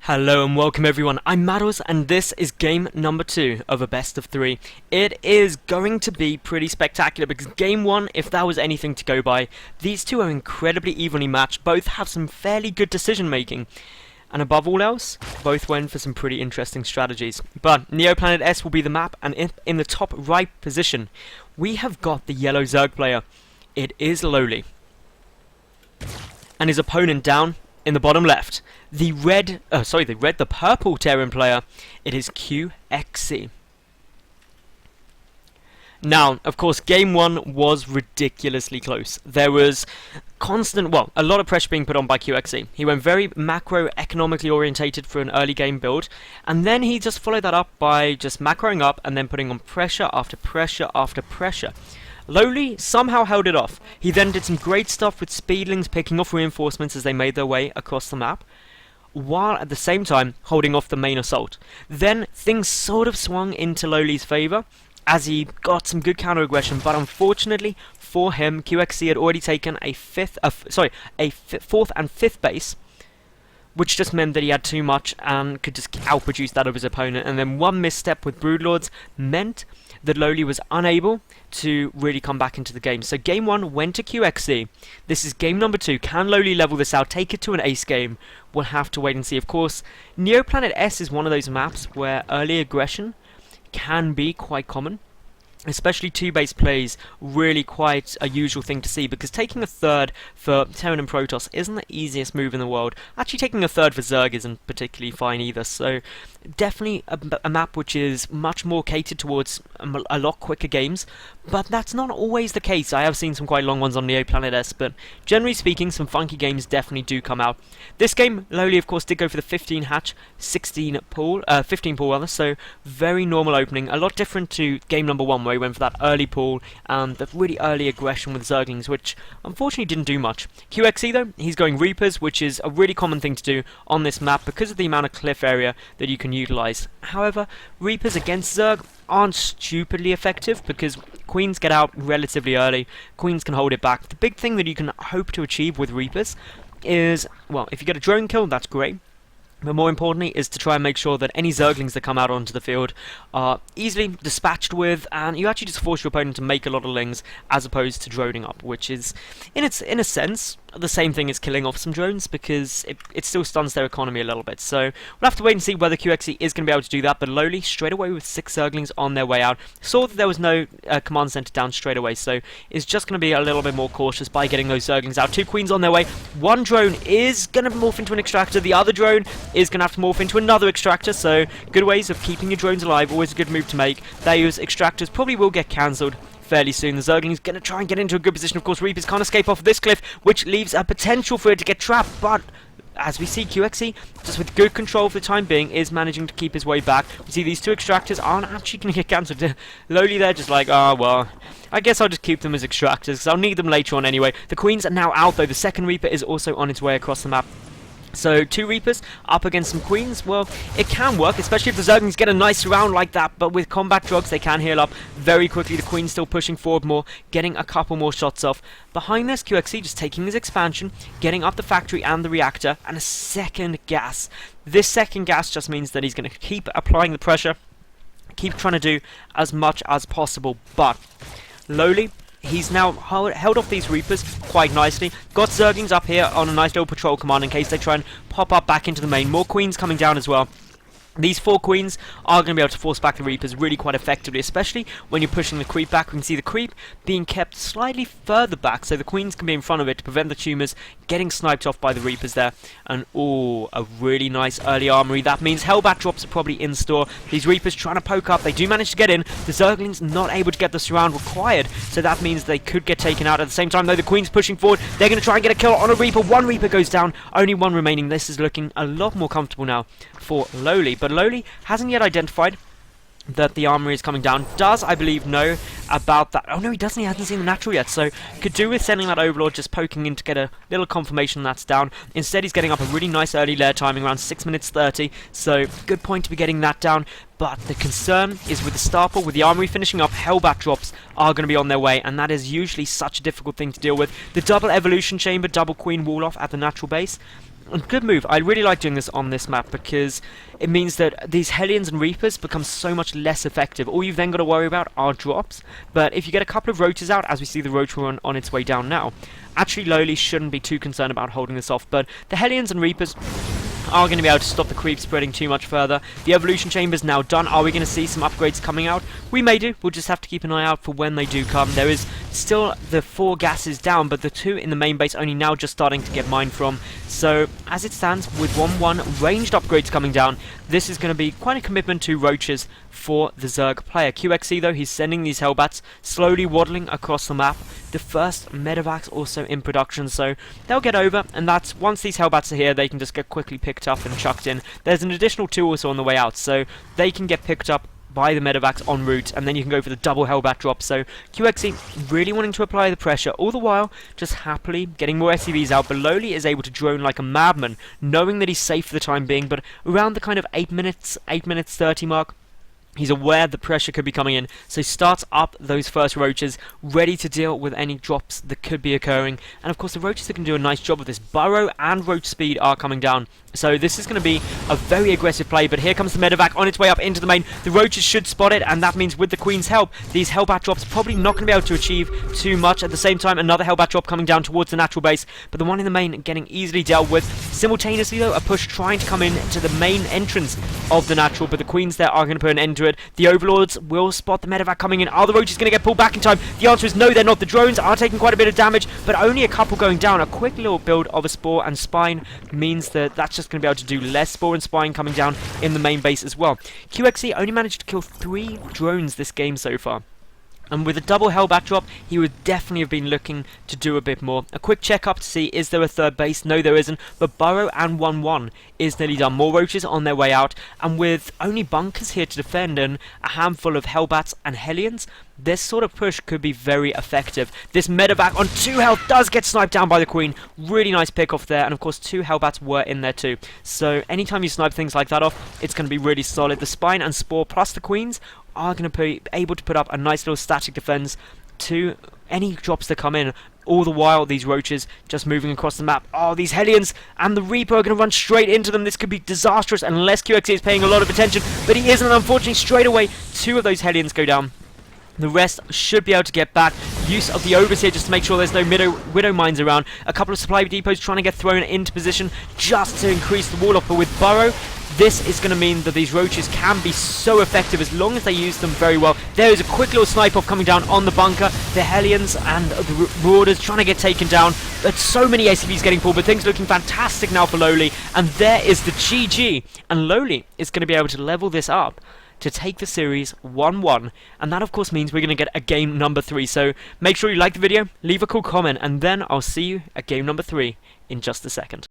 Hello and welcome everyone, I'm Madals and this is game number 2 of a best of 3. It is going to be pretty spectacular because game 1, if that was anything to go by, these two are incredibly evenly matched, both have some fairly good decision making. And above all else, both went for some pretty interesting strategies. But Neoplanet S will be the map, and in the top right position, we have got the yellow Zerg player. It is LoWeLy. And his opponent down in the bottom left, the purple Terran player, it is QXC. Now, of course, game 1 was ridiculously close. There was a lot of pressure being put on by QXC. He went very macro-economically orientated for an early game build, and then he just followed that up by just macroing up and then putting on pressure after pressure after pressure. LoWeLy somehow held it off. He then did some great stuff with speedlings picking off reinforcements as they made their way across the map, while at the same time holding off the main assault. Then things sort of swung into LoWeLy's favour as he got some good counter aggression, but unfortunately for him, QXC had already taken a fourth and fifth base, which just meant that he had too much and could just outproduce that of his opponent. And then one misstep with Broodlords meant that LoWeLy was unable to really come back into the game. So game 1 went to QXC. This is game number 2. Can LoWeLy level this out, take it to an ace game? We'll have to wait and see. Of course, Neoplanet S is one of those maps where early aggression can be quite common. Especially two-base plays, really quite a usual thing to see, because taking a third for Terran and Protoss isn't the easiest move in the world. Actually, taking a third for Zerg isn't particularly fine either, so definitely a map which is much more catered towards a lot quicker games, but that's not always the case. I have seen some quite long ones on Neoplanet S, but generally speaking, some funky games definitely do come out. This game, LoWeLy, of course, did go for the 15 hatch, 15 pool rather, so very normal opening, a lot different to game number 1, where he went for that early pull and the really early aggression with Zerglings, which unfortunately didn't do much. QXC though, he's going Reapers, which is a really common thing to do on this map because of the amount of cliff area that you can utilize. However, Reapers against Zerg aren't stupidly effective because Queens get out relatively early, Queens can hold it back. The big thing that you can hope to achieve with Reapers is, well, if you get a drone kill, that's great. But more importantly is to try and make sure that any Zerglings that come out onto the field are easily dispatched with, and you actually just force your opponent to make a lot of lings as opposed to droning up, which is, in a sense, the same thing as killing off some drones, because it still stuns their economy a little bit. So we'll have to wait and see whether QXC is going to be able to do that, but LoWeLy straight away with 6 Zerglings on their way out. Saw that there was no command center down straight away, so is just going to be a little bit more cautious by getting those Zerglings out. 2 Queens on their way. One drone is going to morph into an extractor, the other drone is going to have to morph into another extractor, so good ways of keeping your drones alive, always a good move to make. Those extractors probably will get cancelled fairly soon. The Zergling's going to try and get into a good position. Of course, Reapers can't escape off this cliff, which leaves a potential for it to get trapped, but as we see, QXC, just with good control for the time being, is managing to keep his way back. We see these 2 extractors aren't actually going to get cancelled. LoWeLy there just like, well, I guess I'll just keep them as extractors, because I'll need them later on anyway. The Queens are now out, though. The second Reaper is also on its way across the map. So 2 Reapers up against some Queens, well, it can work, especially if the Zerglings get a nice round like that, but with combat drugs they can heal up very quickly. The Queen's still pushing forward more, getting a couple more shots off. Behind this, QXC just taking his expansion, getting up the factory and the reactor, and a second gas. This second gas just means that he's going to keep applying the pressure, keep trying to do as much as possible, but LoWeLy, he's now held off these Reapers quite nicely. Got Zerglings up here on a nice little patrol command in case they try and pop up back into the main. More Queens coming down as well. These 4 Queens are going to be able to force back the Reapers really quite effectively, especially when you're pushing the creep back. We can see the creep being kept slightly further back, so the Queens can be in front of it to prevent the tumors getting sniped off by the Reapers there. And oh, a really nice early armory. That means Hellbat drops are probably in store. These Reapers trying to poke up. They do manage to get in. The Zerglings not able to get the surround required, so that means they could get taken out. At the same time, though, the Queen's pushing forward. They're going to try and get a kill on a Reaper. 1 Reaper goes down, only 1 remaining. This is looking a lot more comfortable now for LoWeLy, but LoWeLy hasn't yet identified that the armory is coming down. Does, I believe, know about that. Oh no, he doesn't. He hasn't seen the natural yet, so could do with sending that Overlord, just poking in to get a little confirmation that's down. Instead, he's getting up a really nice early lair timing, around 6 minutes 30, so good point to be getting that down. But the concern is with the Starport, with the armory finishing up, Hellbat drops are going to be on their way, and that is usually such a difficult thing to deal with. The double evolution chamber, double Queen wall off at the natural base A good move. I really like doing this on this map because it means that these Hellions and Reapers become so much less effective. All you've then got to worry about are drops, but if you get a couple of Roaches out, as we see the Roach run on its way down now, actually LoWeLy shouldn't be too concerned about holding this off, but the Hellions and Reapers are going to be able to stop the creep spreading too much further. The evolution chamber is now done. Are we going to see some upgrades coming out? We may do. We'll just have to keep an eye out for when they do come. There is still the 4 gases down, but the 2 in the main base only now just starting to get mined from. So as it stands, with 1-1 ranged upgrades coming down, this is going to be quite a commitment to Roaches for the Zerg player. QXE though, he's sending these Hellbats slowly waddling across the map. The first Medevacs also in production, so they'll get over, and that's once these Hellbats are here, they can just get quickly picked up and chucked in. There's an additional 2 also on the way out, so they can get picked up by the Medevacs en route, and then you can go for the double Hellbat drop. So QXE really wanting to apply the pressure, all the while just happily getting more SCVs out, but LoWeLy is able to drone like a madman, knowing that he's safe for the time being, but around the kind of 8 minutes 30 mark, he's aware the pressure could be coming in, so he starts up those first Roaches, ready to deal with any drops that could be occurring. And of course the Roaches are going to do a nice job of this. Burrow and Roach speed are coming down, so this is going to be a very aggressive play, but here comes the Medevac on its way up into the main. The Roaches should spot it, and that means with the Queen's help, these Hellbat drops probably not going to be able to achieve too much. At the same time, another Hellbat drop coming down towards the natural base, but the one in the main getting easily dealt with. Simultaneously though, a push trying to come in to the main entrance of the natural, but the Queens there are going to put an end to it. The Overlords will spot the Medevac coming in. Are the Roaches going to get pulled back in time? The answer is no, they're not. The drones are taking quite a bit of damage, but only a couple going down. A quick little build of a Spore and Spine means that that's just going to be able to do less Spore and Spine coming down in the main base as well. QXE only managed to kill 3 drones this game so far. And with a double Hellbat drop, he would definitely have been looking to do a bit more. A quick check up to see, is there a third base? No, there isn't. But Burrow and 1-1 is nearly done. More Roaches on their way out. And with only bunkers here to defend and a handful of Hellbats and Hellions, this sort of push could be very effective. This Medevac on 2 health does get sniped down by the Queen. Really nice pick off there. And of course 2 Hellbats were in there too. So anytime you snipe things like that off, it's going to be really solid. The Spine and Spore plus the Queens are going to be able to put up a nice little static defense to any drops that come in. All the while, these Roaches just moving across the map. Oh, these Hellions and the Reaper are going to run straight into them. This could be disastrous unless QXE is paying a lot of attention, but he isn't. Unfortunately, straight away, 2 of those Hellions go down. The rest should be able to get back. Use of the Overseer just to make sure there's no Widow Mines around. A couple of supply depots trying to get thrown into position just to increase the wall off, but with Burrow, this is going to mean that these Roaches can be so effective as long as they use them very well. There is a quick little snipe off coming down on the bunker. The Hellions and the Marauders trying to get taken down. But so many ACVs getting pulled, but things looking fantastic now for LoWeLy. And there is the GG. And LoWeLy is going to be able to level this up to take the series 1-1, and that of course means we're going to get a game number 3, so make sure you like the video, leave a cool comment, and then I'll see you at game number 3 in just a second.